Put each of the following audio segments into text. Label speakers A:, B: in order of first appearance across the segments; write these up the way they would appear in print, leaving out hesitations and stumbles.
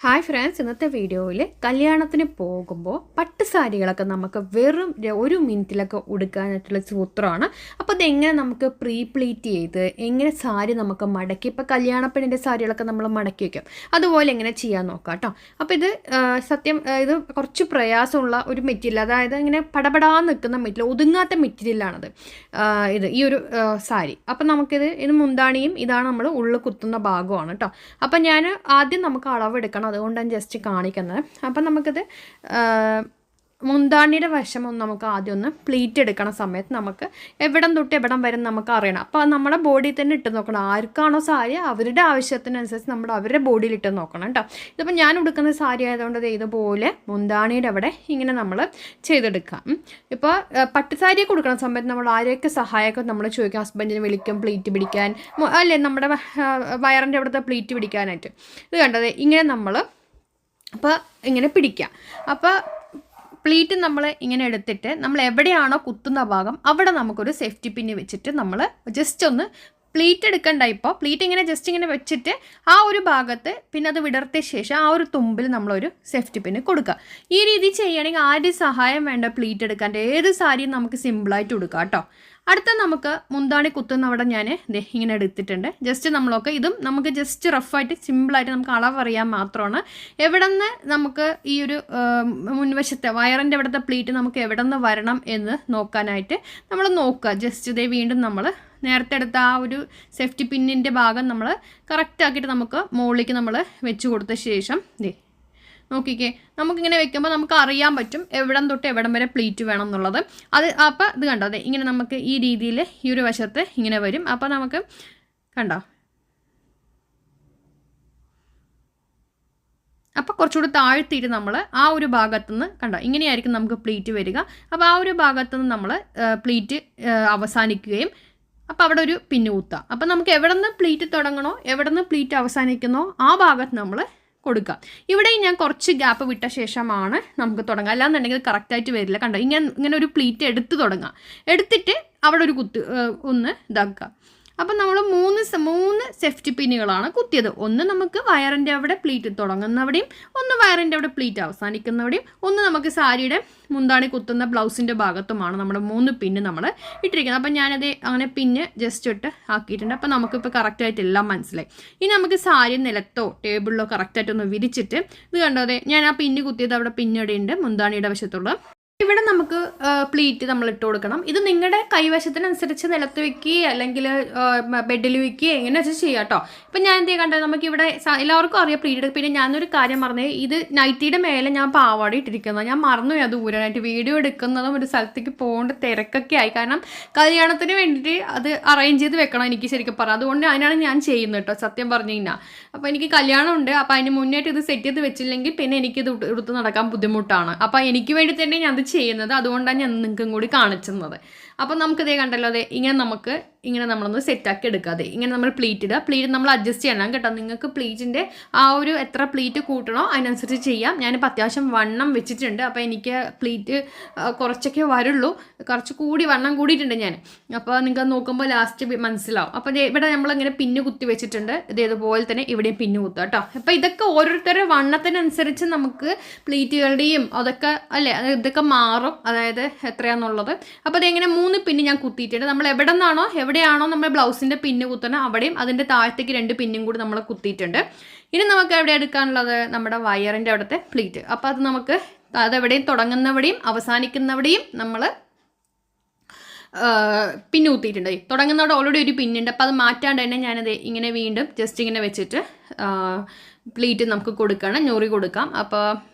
A: Hi friends, ഇന്നത്തെ വീഡിയോയിൽ കല്യാണത്തിന് പോകുമ്പോൾ പട്ട് സാരികളൊക്കെ നമുക്ക് വെറും 1 മിനിറ്റിലൊക്കെ ഉടുക്കാനായിട്ടുള്ള സൂത്രമാണ്. അപ്പോൾ ഇതെങ്ങനെ നമുക്ക് പ്രീ പ്ലീറ്റ് ചെയ്ത് എങ്ങനെ സാരി നമുക്ക് മടക്കി, ഇപ്പോൾ കല്യാണപ്പെണ്ണിൻ്റെ സാരികളൊക്കെ നമ്മൾ മടക്കി വയ്ക്കും, അതുപോലെ എങ്ങനെ ചെയ്യാൻ നോക്കാം കേട്ടോ. അപ്പോൾ ഇത് ഇത് കുറച്ച് പ്രയാസമുള്ള ഒരു മെറ്റീരിയൽ, അതായത് ഇങ്ങനെ പടപടാന്ന് നിൽക്കുന്ന മെറ്റീരിയൽ, ഒതുങ്ങാത്ത മെറ്റീരിയലാണത് ഈ ഒരു സാരി. അപ്പം ഇത് മുന്താണിയും ഇതാണ് നമ്മൾ ഉള്ളിൽ കുത്തുന്ന ഭാഗമാണ് കേട്ടോ. അപ്പം ഞാൻ ആദ്യം നമുക്ക് അളവെടുക്കണം, അതുകൊണ്ടാണ് ജസ്റ്റ് കാണിക്കുന്നത്. അപ്പം നമുക്കിത് മുന്താണിയുടെ വശം നമുക്ക് ആദ്യം ഒന്ന് പ്ലീറ്റ് എടുക്കണ സമയത്ത് നമുക്ക് എവിടം തൊട്ട് എവിടം വരെ നമുക്ക് അറിയണം. അപ്പോൾ നമ്മുടെ ബോഡിയിൽ തന്നെ ഇട്ട് നോക്കണം. ആർക്കാണോ സാരി അവരുടെ ആവശ്യത്തിനനുസരിച്ച് അവരുടെ ബോഡിയിൽ ഇട്ട് നോക്കണം കേട്ടോ. ഇതിപ്പോൾ ഞാൻ ഉടുക്കുന്ന സാരി ആയതുകൊണ്ട് ഇതുപോലെ മുന്താണിയുടെ അവിടെ ഇങ്ങനെ നമ്മൾ ചെയ്തെടുക്കാം. ഇപ്പോൾ പട്ടുസാരിയെ കൊടുക്കുന്ന സമയത്ത് നമ്മൾ ആരെയൊക്കെ സഹായമൊക്കെ നമ്മൾ ചോദിക്കും, ഹസ്ബൻഡിനെ വിളിക്കും പ്ലീറ്റ് പിടിക്കാൻ, അല്ലേ നമ്മുടെ വയറിൻ്റെ അവിടുത്തെ പ്ലീറ്റ് പിടിക്കാനായിട്ട്. ഇത് കണ്ടത് ഇങ്ങനെ നമ്മൾ അപ്പോൾ ഇങ്ങനെ പിടിക്കാം. അപ്പോൾ പ്ലീറ്റ് നമ്മൾ ഇങ്ങനെ എടുത്തിട്ട് നമ്മൾ എവിടെയാണോ കുത്തുന്ന ഭാഗം അവിടെ നമുക്കൊരു സേഫ്റ്റി പിന്ന് വെച്ചിട്ട് നമ്മൾ ജസ്റ്റ് ഒന്ന് പ്ലീറ്റ് എടുക്കണ്ട. ഇപ്പോൾ പ്ലീറ്റ് ഇങ്ങനെ ജസ്റ്റ് ഇങ്ങനെ വെച്ചിട്ട് ആ ഒരു ഭാഗത്ത് പിന്നെ അത് വിടർത്തിയ ശേഷം ആ ഒരു തുമ്പിൽ നമ്മളൊരു സേഫ്റ്റി പിന്ന് കൊടുക്കുക. ഈ രീതി ചെയ്യുകയാണെങ്കിൽ ആരും സഹായം വേണ്ട പ്ലീറ്റ് എടുക്കാൻ, ഏത് സാരിയും നമുക്ക് സിമ്പിളായിട്ട് കൊടുക്കാം കേട്ടോ. അടുത്ത നമുക്ക് മുന്താണി കുത്തുന്ന അവിടെ ഞാൻ ഇങ്ങനെ എടുത്തിട്ടുണ്ട്. ജസ്റ്റ് ഇതും നമുക്ക് ജസ്റ്റ് റഫായിട്ട് സിമ്പിളായിട്ട് നമുക്ക് അളവറിയാൻ മാത്രമാണ്. എവിടെ നിന്ന് നമുക്ക് ഈ ഒരു മുൻവശത്തെ വയറിൻ്റെ അവിടുത്തെ പ്ലീറ്റ് നമുക്ക് എവിടെ നിന്ന് വരണം എന്ന് നോക്കാനായിട്ട് നമ്മൾ നോക്കുക. ജസ്റ്റ് വീണ്ടും നമ്മൾ നേരത്തെ എടുത്ത ആ ഒരു സേഫ്റ്റി പിന്നിൻ്റെ ഭാഗം നമ്മൾ കറക്റ്റാക്കിയിട്ട് നമുക്ക് മുകളിലേക്ക് നമ്മൾ വെച്ച് കൊടുത്ത ശേഷം നോക്കിക്കേ, നമുക്കിങ്ങനെ വെക്കുമ്പോൾ നമുക്ക് അറിയാൻ പറ്റും എവിടം തൊട്ട് എവിടം വരെ പ്ലീറ്റ് വേണം എന്നുള്ളത്. അപ്പോൾ ഇത് കണ്ടോ, ഇങ്ങനെ നമുക്ക് ഈ രീതിയിൽ ഈ ഒരു വശത്ത് ഇങ്ങനെ വരും. അപ്പോൾ നമുക്ക് കണ്ടോ, അപ്പോൾ കുറച്ചുകൂടി താഴ്ത്തിയിട്ട് നമ്മൾ ആ ഒരു ഭാഗത്തുനിന്ന് കണ്ടോ ഇങ്ങനെയായിരിക്കും നമുക്ക് പ്ലീറ്റ് വരിക. അപ്പോൾ ആ ഒരു ഭാഗത്തുനിന്ന് നമ്മൾ പ്ലീറ്റ് അവസാനിക്കുകയും അപ്പോൾ അവിടെ ഒരു പിന്ന് കുത്താം. അപ്പോൾ നമുക്ക് എവിടെ നിന്ന് പ്ലീറ്റ് തുടങ്ങണോ എവിടെ നിന്ന് പ്ലീറ്റ് അവസാനിക്കുന്നോ ആ ഭാഗത്ത് നമ്മൾ കൊടുക്കുക. ഇവിടെ ഞാൻ കുറച്ച് ഗ്യാപ്പ് വിട്ട ശേഷമാണ് നമുക്ക് തുടങ്ങുക, അല്ലാന്നുണ്ടെങ്കിൽ കറക്റ്റായിട്ട് വരില്ല. കണ്ടോ, ഇങ്ങനെ ഒരു പ്ലീറ്റ് എടുത്ത് തുടങ്ങാം. എടുത്തിട്ട് അവിടെ ഒരു ഒന്ന് ഇതാക്കുക. അപ്പം നമ്മൾ മൂന്ന് സേഫ്റ്റി പിന്നുകളാണ് കുത്തിയത്. ഒന്ന് നമുക്ക് വയറിൻ്റെ അവിടെ പ്ലീറ്റ് തുടങ്ങുന്നവിടെയും, ഒന്ന് വയറിൻ്റെ അവിടെ പ്ലീറ്റ് അവസാനിക്കുന്നവിടെയും, ഒന്ന് നമുക്ക് സാരിയുടെ മുന്താണി കുത്തുന്ന ബ്ലൗസിൻ്റെ ഭാഗത്തുമാണ് നമ്മുടെ 3 പിന്ന് നമ്മൾ ഇട്ടിരിക്കുന്നത്. അപ്പം ഞാനത് അങ്ങനെ പിന്ന് ജസ്റ്റ് ഇട്ട് ആക്കിയിട്ടുണ്ട്. അപ്പം നമുക്കിപ്പോൾ കറക്റ്റായിട്ട് എല്ലാം മനസ്സിലായി. ഇനി നമുക്ക് സാരി നിലത്തോ ടേബിളിലോ കറക്റ്റായിട്ടൊന്ന് വിരിച്ചിട്ട് ഇത് കണ്ടോ, ഞാൻ ആ പിന്ന് കുത്തിയത് അവിടെ പിന്നടിയുണ്ട് മുന്താണിയുടെ വശത്തുള്ള. ഇവിടെ നമുക്ക് പ്ലീറ്റ് നമ്മൾ ഇട്ട് കൊടുക്കണം. ഇത് നിങ്ങളുടെ കൈവശത്തിനനുസരിച്ച് നിലത്ത് വെക്കുകയോ അല്ലെങ്കിൽ ബെഡിൽ വെക്കുകയോ എങ്ങനെ വെച്ചാൽ ചെയ്യാം കേട്ടോ. ഇപ്പം ഞാൻ എന്ത് കണ്ടത്, നമുക്കിവിടെ എല്ലാവർക്കും അറിയാം പ്ലീറ്റ്. പിന്നെ ഞാനൊരു കാര്യം പറഞ്ഞത്, ഇത് നൈറ്റിയുടെ മേലെ ഞാൻ പാവാട ഇട്ടിരിക്കുന്നത് ഞാൻ മറന്നുപോയി അത് ഊരാനായിട്ട്. വീഡിയോ എടുക്കുന്നതും ഒരു സ്ഥലത്തേക്ക് പോകേണ്ട തിരക്കൊക്കെ ആയി, കാരണം കല്യാണത്തിന് വേണ്ടിയിട്ട് അത് അറേഞ്ച് ചെയ്ത് വെക്കണം എനിക്ക് ശരിക്കും പറയാം. അതുകൊണ്ട് അതിനാണ് ഞാൻ ചെയ്യുന്നത് കേട്ടോ, സത്യം പറഞ്ഞു കഴിഞ്ഞാൽ. അപ്പോൾ എനിക്ക് കല്യാണമുണ്ട്, അപ്പോൾ അതിന് മുന്നേറ്റ് ഇത് സെറ്റ് ചെയ്ത് വെച്ചില്ലെങ്കിൽ പിന്നെ എനിക്കിത് എടുത്ത് നടക്കാൻ ബുദ്ധിമുട്ടാണ്. അപ്പോൾ എനിക്ക് വേണ്ടി തന്നെ ഞാൻ അത് ചെയ്യുന്നത്, അതുകൊണ്ടാണ് ഞാൻ നിങ്ങൾക്കും കൂടി കാണിച്ചുന്നത്. അപ്പോൾ നമുക്കിതേ കണ്ടല്ലോ, ഇങ്ങനെ നമ്മളൊന്ന് സെറ്റാക്കി എടുക്കാതെ ഇങ്ങനെ നമ്മൾ പ്ലീറ്റ് ഇടുക. പ്ലീറ്റ് നമ്മൾ അഡ്ജസ്റ്റ് ചെയ്യണം കേട്ടോ. നിങ്ങൾക്ക് പ്ലീറ്റിൻ്റെ ആ ഒരു എത്ര പ്ലീറ്റ് കൂട്ടണോ അതിനനുസരിച്ച് ചെയ്യാം. ഞാനിപ്പോൾ അത്യാവശ്യം വണ്ണം വെച്ചിട്ടുണ്ട്, അപ്പോൾ എനിക്ക് പ്ലീറ്റ് കുറച്ചൊക്കെ വരുള്ളൂ, കുറച്ച് വണ്ണം കൂടിയിട്ടുണ്ട് ഞാൻ. അപ്പോൾ നിങ്ങൾക്ക് നോക്കുമ്പോൾ ലാസ്റ്റ് മനസ്സിലാവും. അപ്പോൾ ഇവിടെ നമ്മളിങ്ങനെ പിന്ന് കുത്തി വെച്ചിട്ടുണ്ട്. ഇതേതുപോലെ തന്നെ ഇവിടെയും പിന്ന് കുത്തുക കേട്ടോ. അപ്പോൾ ഇതൊക്കെ ഓരോരുത്തരുടെ വണ്ണത്തിനനുസരിച്ച് നമുക്ക് പ്ലീറ്റുകളുടെയും അതൊക്കെ അല്ലേ ഇതൊക്കെ മാറും, അതായത് എത്രയാണെന്നുള്ളത്. അപ്പോൾ അതെങ്ങനെ 3 പിന്ന് ഞാൻ കുത്തിയിട്ടുണ്ട്. നമ്മൾ എവിടെയാണോ നമ്മൾ ബ്ലൗസിൻ്റെ പിന്ന് കുത്തണം അവിടെയും അതിൻ്റെ താഴത്തേക്ക് 2 പിന്നും കൂടി നമ്മൾ കുത്തിയിട്ടുണ്ട്. ഇനി നമുക്ക് എവിടെ എടുക്കാനുള്ളത്, നമ്മുടെ വയറിൻ്റെ അവിടുത്തെ പ്ലീറ്റ്. അപ്പോൾ അത് നമുക്ക് അതെവിടെയും തുടങ്ങുന്നവിടെയും അവസാനിക്കുന്നവിടെയും നമ്മൾ പിന്ന് കുത്തിയിട്ടുണ്ട്. തുടങ്ങുന്നവിടെ ഓൾറെഡി ഒരു പിന്നുണ്ട്, അപ്പോൾ അത് മാറ്റാണ്ട് തന്നെ ഞാനത് ഇങ്ങനെ വീണ്ടും ജസ്റ്റ് ഇങ്ങനെ വെച്ചിട്ട് പ്ലീറ്റ് നമുക്ക് കൊടുക്കണം, ഞൊറി കൊടുക്കാം. അപ്പോൾ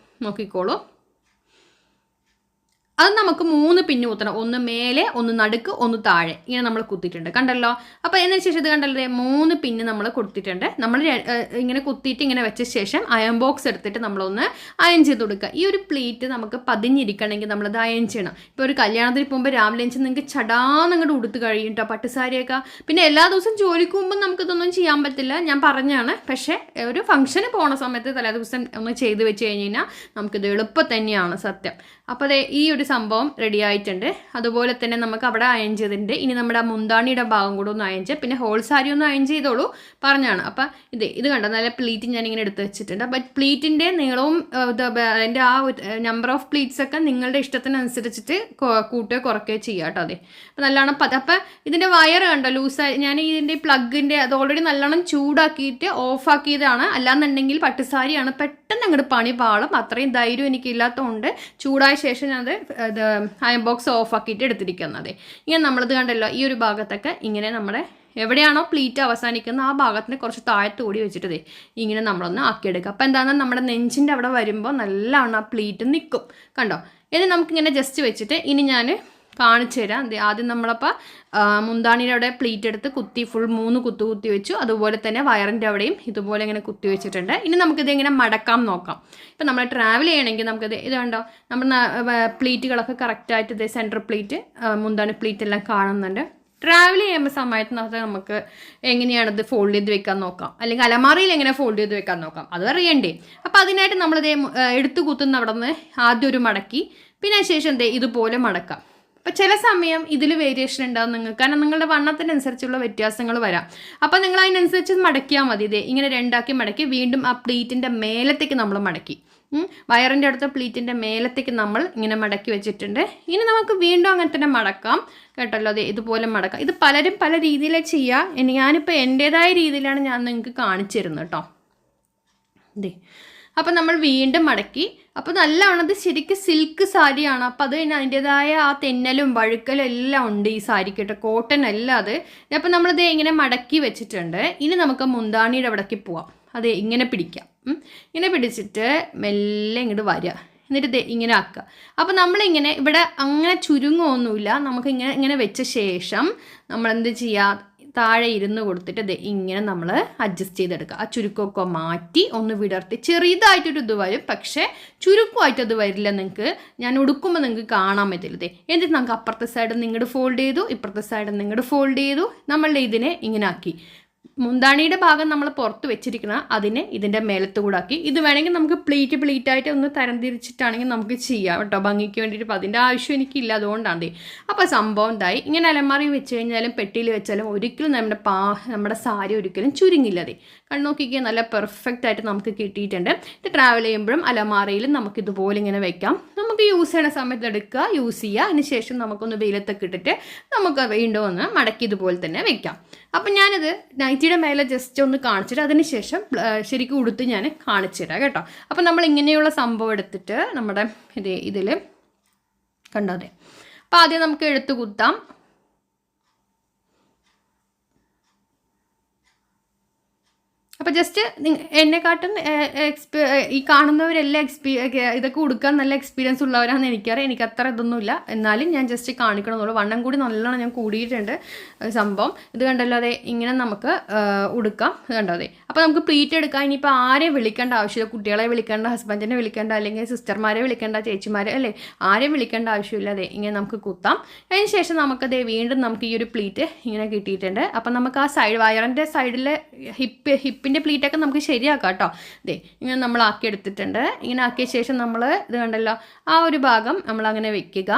A: നോക്കിക്കോളൂ, അത് നമുക്ക് 3 പിന്ന് കുത്തണം. ഒന്ന് മേലെ, ഒന്ന് നടുക്ക്, ഒന്ന് താഴെ, ഇങ്ങനെ നമ്മൾ കുത്തിയിട്ടുണ്ട് കണ്ടല്ലോ. അപ്പോൾ എന്നതിന് ശേഷം ഇത് കണ്ടല്ലോ 3 പിന്ന് നമ്മൾ കൊടുത്തിട്ടുണ്ട്. നമ്മൾ ഇങ്ങനെ കുത്തിയിട്ട് ഇങ്ങനെ വെച്ച ശേഷം അയൺ ബോക്സ് എടുത്തിട്ട് നമ്മളൊന്ന് അയൺ ചെയ്ത് കൊടുക്കുക. ഈ ഒരു പ്ലീറ്റ് നമുക്ക് പതിഞ്ഞിരിക്കണമെങ്കിൽ നമ്മളത് അയൺ ചെയ്യണം. ഇപ്പോൾ ഒരു കല്യാണത്തിന് പോകുമ്പോൾ രാവിലെ എഞ്ച് നിങ്ങൾക്ക് ചടാന്നങ്ങോട്ട് ഉടുത്ത് കഴിയും കേട്ടോ പട്ടുസാരിയൊക്കെ. പിന്നെ എല്ലാ ദിവസവും ജോലിക്ക് പോകുമ്പോൾ നമുക്കിതൊന്നും ചെയ്യാൻ പറ്റില്ല, ഞാൻ പറഞ്ഞാണ്. പക്ഷേ ഒരു ഫംഗ്ഷന് പോണ സമയത്ത് തലേ ദിവസം ഒന്ന് ചെയ്ത് വെച്ച് കഴിഞ്ഞ് കഴിഞ്ഞാൽ നമുക്കിത് എളുപ്പം തന്നെയാണ് സത്യം. അപ്പോൾ ഈ ഒരു സംഭവം റെഡി ആയിട്ടുണ്ട്. അതുപോലെ തന്നെ നമുക്ക് അവിടെ അയൺ ചെയ്തിട്ടുണ്ട്. ഇനി നമ്മുടെ മുന്താണിയുടെ ഭാഗം കൂടെ ഒന്ന് അയൺ ചെയ്യുക. പിന്നെ ഹോൾ സാരി ഒന്ന് അയൺ ചെയ്തോളൂ പറഞ്ഞാണ്. അപ്പം ഇത് കണ്ടോ, നല്ല പ്ലീറ്റ് ഞാനിങ്ങനെ എടുത്ത് വെച്ചിട്ടുണ്ട്. അപ്പം പ്ലീറ്റിൻ്റെ നീളവും അതിൻ്റെ ആ നമ്പർ ഓഫ് പ്ലീറ്റ്സ് ഒക്കെ നിങ്ങളുടെ ഇഷ്ടത്തിനനുസരിച്ചിട്ട് കൂട്ടുകയോ കുറയ്ക്കുകയോ ചെയ്യുക കേട്ടോ. അതെ, അപ്പം നല്ലോണം അപ്പം ഇതിൻ്റെ വയർ കണ്ടോ ലൂസായി, ഞാൻ ഇതിൻ്റെ പ്ലഗിൻ്റെ അത് ഓൾറെഡി നല്ലോണം ചൂടാക്കിയിട്ട് ഓഫാക്കിയതാണ്. അല്ലാന്നുണ്ടെങ്കിൽ പട്ടുസാരിയാണ്, പെട്ടെന്ന് അങ്ങോട്ട് പണി പാളും. അത്രയും ധൈര്യം എനിക്കില്ലാത്തതുകൊണ്ട് ചൂടായ ശേഷം അത് അയൺ ബോക്സ് ഓഫാക്കിയിട്ട് എടുത്തിരിക്കുന്നത്. ഇങ്ങനെ നമ്മളിത് കണ്ടല്ലോ, ഈ ഒരു ഭാഗത്തൊക്കെ ഇങ്ങനെ നമ്മുടെ എവിടെയാണോ പ്ലീറ്റ് അവസാനിക്കുന്നത് ആ ഭാഗത്തിന് കുറച്ച് താഴത്ത് കൂടി വെച്ചിട്ട് ഇങ്ങനെ നമ്മളൊന്ന് ആക്കിയെടുക്കുക. അപ്പോൾ എന്താണെന്ന് നമ്മുടെ നെഞ്ചിൻ്റെ അവിടെ വരുമ്പോൾ നല്ലവണ്ണം ആ പ്ലീറ്റ് നിൽക്കും കണ്ടോ. ഇനി നമുക്കിങ്ങനെ ജസ്റ്റ് വെച്ചിട്ട് ഇനി ഞാൻ കാണിച്ചു തരാം. ആദ്യം നമ്മളപ്പോൾ മുന്താണിയുടെ അവിടെ പ്ലീറ്റ് എടുത്ത് കുത്തി ഫുൾ 3 കുത്തി വെച്ചു. അതുപോലെ തന്നെ വയറിൻ്റെ അവിടെയും ഇതുപോലെ ഇങ്ങനെ കുത്തി വെച്ചിട്ടുണ്ട്. ഇനി നമുക്കിത് എങ്ങനെ മടക്കാം നോക്കാം. ഇപ്പം നമ്മൾ ട്രാവൽ ചെയ്യണമെങ്കിൽ നമുക്കിത് ഇത് കണ്ടോ, നമ്മുടെ പ്ലീറ്റുകളൊക്കെ കറക്റ്റായിട്ട് ഇത് സെൻറ്റർ പ്ലീറ്റ് മുന്താണി പ്ലീറ്റ് എല്ലാം കാണുന്നുണ്ട്. ട്രാവൽ ചെയ്യുമ്പോൾ സമയത്ത് നമുക്ക് എങ്ങനെയാണിത് ഫോൾഡ് ചെയ്ത് വെക്കാൻ നോക്കാം, അല്ലെങ്കിൽ അലമാറയിൽ എങ്ങനെ ഫോൾഡ് ചെയ്ത് വെക്കാൻ നോക്കാം, അത് അറിയണ്ടേ. അപ്പോൾ അതിനായിട്ട് നമ്മളിത് എടുത്തു കുത്തുന്ന അവിടെ നിന്ന് ആദ്യം ഒരു മടക്കി, പിന്നെ ശേഷം ഇതുപോലെ മടക്കാം. അപ്പോൾ ചില സമയം ഇതിൽ വേരിയേഷൻ ഉണ്ടാകും നിങ്ങൾക്ക്, കാരണം നിങ്ങളുടെ വണ്ണത്തിനനുസരിച്ചുള്ള വ്യത്യാസങ്ങൾ വരാം. അപ്പോൾ നിങ്ങൾ അതിനനുസരിച്ച് മടക്കിയാൽ മതി. ഇങ്ങനെ 2 മടക്കി വീണ്ടും ആ പ്ലീറ്റിൻ്റെ മേലത്തേക്ക് നമ്മൾ മടക്കി, വയറിൻ്റെ അടുത്ത പ്ലീറ്റിൻ്റെ മേലത്തേക്ക് നമ്മൾ ഇങ്ങനെ മടക്കി വെച്ചിട്ടുണ്ട്. ഇനി നമുക്ക് വീണ്ടും അങ്ങനെ തന്നെ മടക്കാം കേട്ടല്ലോ. ഇതുപോലെ മടക്കാം. ഇത് പലരും പല രീതിയിലേ ചെയ്യുക. ഞാനിപ്പോൾ എൻ്റേതായ രീതിയിലാണ് ഞാൻ നിങ്ങൾക്ക് കാണിച്ചു തരുന്നത് കേട്ടോ. അപ്പം നമ്മൾ വീണ്ടും മടക്കി. അപ്പോൾ നല്ലവണ്ണം ഇത് ശരിക്കും സിൽക്ക് സാരിയാണ്. അപ്പോൾ അത് തന്നെ അതിൻ്റേതായ ആ തെന്നലും വഴുക്കലും എല്ലാം ഉണ്ട് ഈ സാരിക്ക് കേട്ടോ, കോട്ടൺ അല്ല അത്. അപ്പോൾ നമ്മളിത് ഇങ്ങനെ മടക്കി വെച്ചിട്ടുണ്ട്. ഇനി നമുക്ക് മുന്താണിയുടെ അവിടേക്ക് പോവാം. അതെ, ഇങ്ങനെ പിടിക്കാം. ഇങ്ങനെ പിടിച്ചിട്ട് മെല്ലെ ഇങ്ങോട്ട് വരിക, എന്നിട്ട് ഇങ്ങനെ ആക്കുക. അപ്പോൾ നമ്മളിങ്ങനെ ഇവിടെ അങ്ങനെ ചുരുങ്ങൊന്നുമില്ല. നമുക്ക് ഇങ്ങനെ വെച്ച ശേഷം നമ്മളെന്ത് ചെയ്യുക, താഴെ ഇരുന്ന് കൊടുത്തിട്ട് ഇങ്ങനെ നമ്മൾ അഡ്ജസ്റ്റ് ചെയ്തെടുക്കുക. ആ ചുരുക്കമൊക്കെ മാറ്റി ഒന്ന് വിടർത്തി ചെറിയതായിട്ടൊരു ഇത് വരും, പക്ഷേ ചുരുക്കമായിട്ടത് വരില്ല. നിങ്ങൾക്ക് ഞാൻ ഉടുക്കുമ്പോൾ നിങ്ങൾക്ക് കാണാൻ പറ്റില്ല. എന്നിട്ട് നമുക്ക് അപ്പുറത്തെ സൈഡ് നിങ്ങോട്ട് ഫോൾഡ് ചെയ്തു, ഇപ്പുറത്തെ സൈഡ് നിങ്ങോട്ട് ഫോൾഡ് ചെയ്തു. നമ്മളുടെ ഇതിനെ ഇങ്ങനെ ആക്കി. മുന്താണിയുടെ ഭാഗം നമ്മൾ പുറത്ത് വെച്ചിരിക്കണം, അതിനെ ഇതിൻ്റെ മേലത്ത് കൂടെ ആക്കി. ഇത് വേണമെങ്കിൽ നമുക്ക് പ്ലീറ്റായിട്ട് ഒന്ന് തരംതിരിച്ചിട്ടാണെങ്കിൽ നമുക്ക് ചെയ്യാം കേട്ടോ, ഭംഗിക്ക് വേണ്ടിയിട്ട്. അപ്പോൾ അതിൻ്റെ ആവശ്യം എനിക്കില്ല, അതുകൊണ്ടാണ്. അപ്പോൾ സംഭവം ഇതായി. ഇങ്ങനെ അലമാറി വെച്ച് കഴിഞ്ഞാലും പെട്ടിയിൽ വെച്ചാലും ഒരിക്കലും നമ്മുടെ സാരി ഒരിക്കലും ചുരുങ്ങില്ല. കണ്ണോക്കിക്ക് നല്ല പെർഫെക്റ്റ് ആയിട്ട് നമുക്ക് കിട്ടിയിട്ടുണ്ട്. ഇത് ട്രാവൽ ചെയ്യുമ്പോഴും അലമാറയിലും നമുക്ക് ഇതുപോലെ ഇങ്ങനെ വെക്കാം. നമുക്ക് യൂസ് ചെയ്യുന്ന സമയത്ത് എടുക്കുക, യൂസ് ചെയ്യുക. അതിന് ശേഷം നമുക്കൊന്ന് വെയിലത്തൊക്കെ ഇട്ടിട്ട് നമുക്ക് വീണ്ടും ഒന്ന് മടക്കി ഇതുപോലെ തന്നെ വെക്കാം. അപ്പം ഞാനിത് നൈറ്റിയുടെ മേലെ ജസ്റ്റ് ഒന്ന് കാണിച്ചിട്ട് അതിന് ശേഷം ശരിക്കും ഉടുത്ത് ഞാൻ കാണിച്ചു തരാം കേട്ടോ. അപ്പം നമ്മൾ ഇങ്ങനെയുള്ള സംഭവം എടുത്തിട്ട് നമ്മുടെ ഇതിൽ കണ്ടതെ. അപ്പോൾ ആദ്യം നമുക്ക് എടുത്ത് കുത്താം. അപ്പോൾ ജസ്റ്റ് എന്നെക്കാട്ടും ഈ കാണുന്നവരെല്ലാം ഇതൊക്കെ ഉടുക്കാൻ നല്ല എക്സ്പീരിയൻസ് ഉള്ളവരാണെന്ന് എനിക്കറിയാം. എനിക്ക് അത്ര ഇതൊന്നുമില്ല, എന്നാലും ഞാൻ ജസ്റ്റ് കാണിക്കണമെന്നുള്ളൂ. വണ്ണം കൂടി നല്ലോണം ഞാൻ കൂടിയിട്ടുണ്ട് സംഭവം. ഇത് കണ്ടല്ലോ, അതെ ഇങ്ങനെ നമുക്ക് ഉടുക്കാം. ഇത് കണ്ടോ അതെ. അപ്പോൾ നമുക്ക് പ്ലീറ്റ് എടുക്കാം. ഇനിയിപ്പോൾ ആരെയും വിളിക്കേണ്ട ആവശ്യമില്ല, കുട്ടികളെ വിളിക്കേണ്ട, ഹസ്ബൻഡിനെ വിളിക്കേണ്ട, അല്ലെങ്കിൽ സിസ്റ്റർമാരെ വിളിക്കേണ്ട, ചേച്ചിമാരെ അല്ലേ, ആരെയും വിളിക്കേണ്ട ആവശ്യമില്ല. അതെ ഇങ്ങനെ നമുക്ക് കുത്താം. അതിന് ശേഷം നമുക്കതേ വീണ്ടും നമുക്ക് ഈ ഒരു പ്ലീറ്റ് ഇങ്ങനെ കിട്ടിയിട്ടുണ്ട്. അപ്പം നമുക്ക് ആ സൈഡ് വയറിൻ്റെ സൈഡിൽ ഹിപ്പിൻ്റെ പ്ലീറ്റൊക്കെ നമുക്ക് ശരിയാക്കാം കേട്ടോ. ഇങ്ങനെ നമ്മൾ ആക്കി എടുത്തിട്ടുണ്ട്. ഇങ്ങനെ ആക്കിയ ശേഷം നമ്മൾ ഇത് കണ്ടല്ലോ, ആ ഒരു ഭാഗം നമ്മളങ്ങനെ വെക്കുക.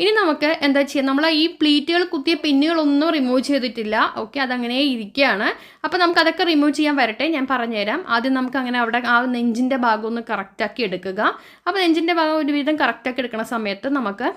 A: ഇനി നമുക്ക് എന്താ ചെയ്യുക, നമ്മൾ ഈ പ്ലീറ്റുകൾ കുത്തിയ പിന്നുകളൊന്നും റിമൂവ് ചെയ്തിട്ടില്ല. ഓക്കെ, അതങ്ങനെ ഇരിക്കുകയാണ്. അപ്പോൾ നമുക്ക് അതൊക്കെ റിമൂവ് ചെയ്യാൻ വരട്ടെ, ഞാൻ പറഞ്ഞുതരാം. ആദ്യം നമുക്ക് അങ്ങനെ അവിടെ ആ നെഞ്ചിൻ്റെ ഭാഗം ഒന്ന് കറക്റ്റാക്കി എടുക്കുക. അപ്പോൾ നെഞ്ചിൻ്റെ ഭാഗം ഒരുവിധം കറക്റ്റാക്കി എടുക്കുന്ന സമയത്ത് നമുക്ക്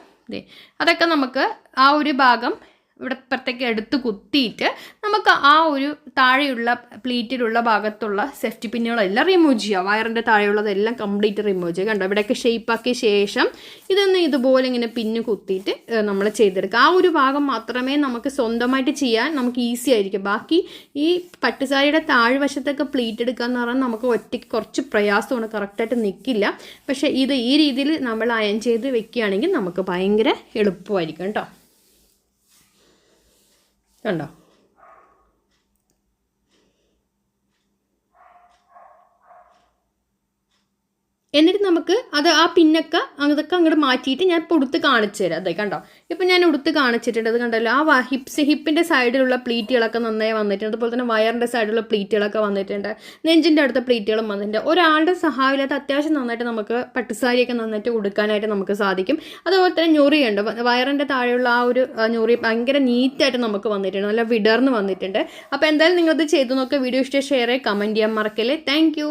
A: അതൊക്കെ നമുക്ക് ആ ഒരു ഭാഗം ഇവിടെ ഇപ്പുറത്തേക്ക് എടുത്ത് കുത്തിയിട്ട് നമുക്ക് ആ ഒരു താഴെയുള്ള പ്ലീറ്റിലുള്ള ഭാഗത്തുള്ള സേഫ്റ്റി പിന്നുകളെല്ലാം റിമൂവ് ചെയ്യുക. വയറിൻ്റെ താഴെയുള്ളതെല്ലാം കംപ്ലീറ്റ് റിമൂവ് ചെയ്യുക. കണ്ടോ, ഇവിടെയൊക്കെ ഷേപ്പാക്കിയ ശേഷം ഇതൊന്ന് ഇതുപോലെ ഇങ്ങനെ പിന്ന് കുത്തിയിട്ട് നമ്മൾ ചെയ്തെടുക്കുക. ആ ഒരു ഭാഗം മാത്രമേ നമുക്ക് സ്വന്തമായിട്ട് ചെയ്യാൻ നമുക്ക് ഈസി ആയിരിക്കും. ബാക്കി ഈ പട്ടുസാരിയുടെ താഴ്വശത്തൊക്കെ പ്ലീറ്റ് എടുക്കുക എന്ന് പറഞ്ഞാൽ നമുക്ക് ഒറ്റയ്ക്ക് കുറച്ച് പ്രയാസമാണ്, കറക്റ്റായിട്ട് നിൽക്കില്ല. പക്ഷേ ഇത് ഈ രീതിയിൽ നമ്മൾ അയൺ ചെയ്ത് വെക്കുകയാണെങ്കിൽ നമുക്ക് ഭയങ്കര എളുപ്പമായിരിക്കും കേട്ടോ. കണ്ടോ, എന്നിട്ട് നമുക്ക് അത് ആ പിന്നൊക്കെ അതൊക്കെ അങ്ങോട്ട് മാറ്റിയിട്ട് ഞാൻ ഇപ്പോൾ ഉടുത്ത് കാണിച്ചു തരാം. അതെ കണ്ടോ, ഇപ്പം ഞാൻ ഉടുത്ത് കാണിച്ചിട്ടുണ്ട്. അത് കണ്ടല്ലോ, ആ ഹിപ്പിൻ്റെ സൈഡിലുള്ള പ്ലീറ്റുകളൊക്കെ നന്നായി വന്നിട്ടുണ്ട്. അതുപോലെ തന്നെ വയറിൻ്റെ സൈഡിലുള്ള പ്ലീറ്റുകളൊക്കെ വന്നിട്ടുണ്ട്. നെഞ്ചിൻ്റെ അടുത്ത പ്ലീറ്റുകളും വന്നിട്ടുണ്ട്. ഒരാളുടെ സഹായമില്ലാത്ത അത്യാവശ്യം നന്നായിട്ട് നമുക്ക് പട്ടുസാരിയൊക്കെ നന്നായിട്ട് ഉടുക്കാനായിട്ട് നമുക്ക് സാധിക്കും. അതുപോലെ തന്നെ ഞൊറിയുണ്ട്, വയറിൻ്റെ താഴെയുള്ള ആ ഒരു ഞൊറി ഭയങ്കര നീറ്റായിട്ട് നമുക്ക് വന്നിട്ടുണ്ട്, നല്ല വിടർന്ന് വന്നിട്ടുണ്ട്. അപ്പോൾ എന്തായാലും നിങ്ങളത് ചെയ്തു നോക്കുക. വീഡിയോ ഇഷ്ടം ഷെയർ ചെയ്യുക, കമൻറ്റ് ചെയ്യാൻ മറക്കല്ലേ. താങ്ക്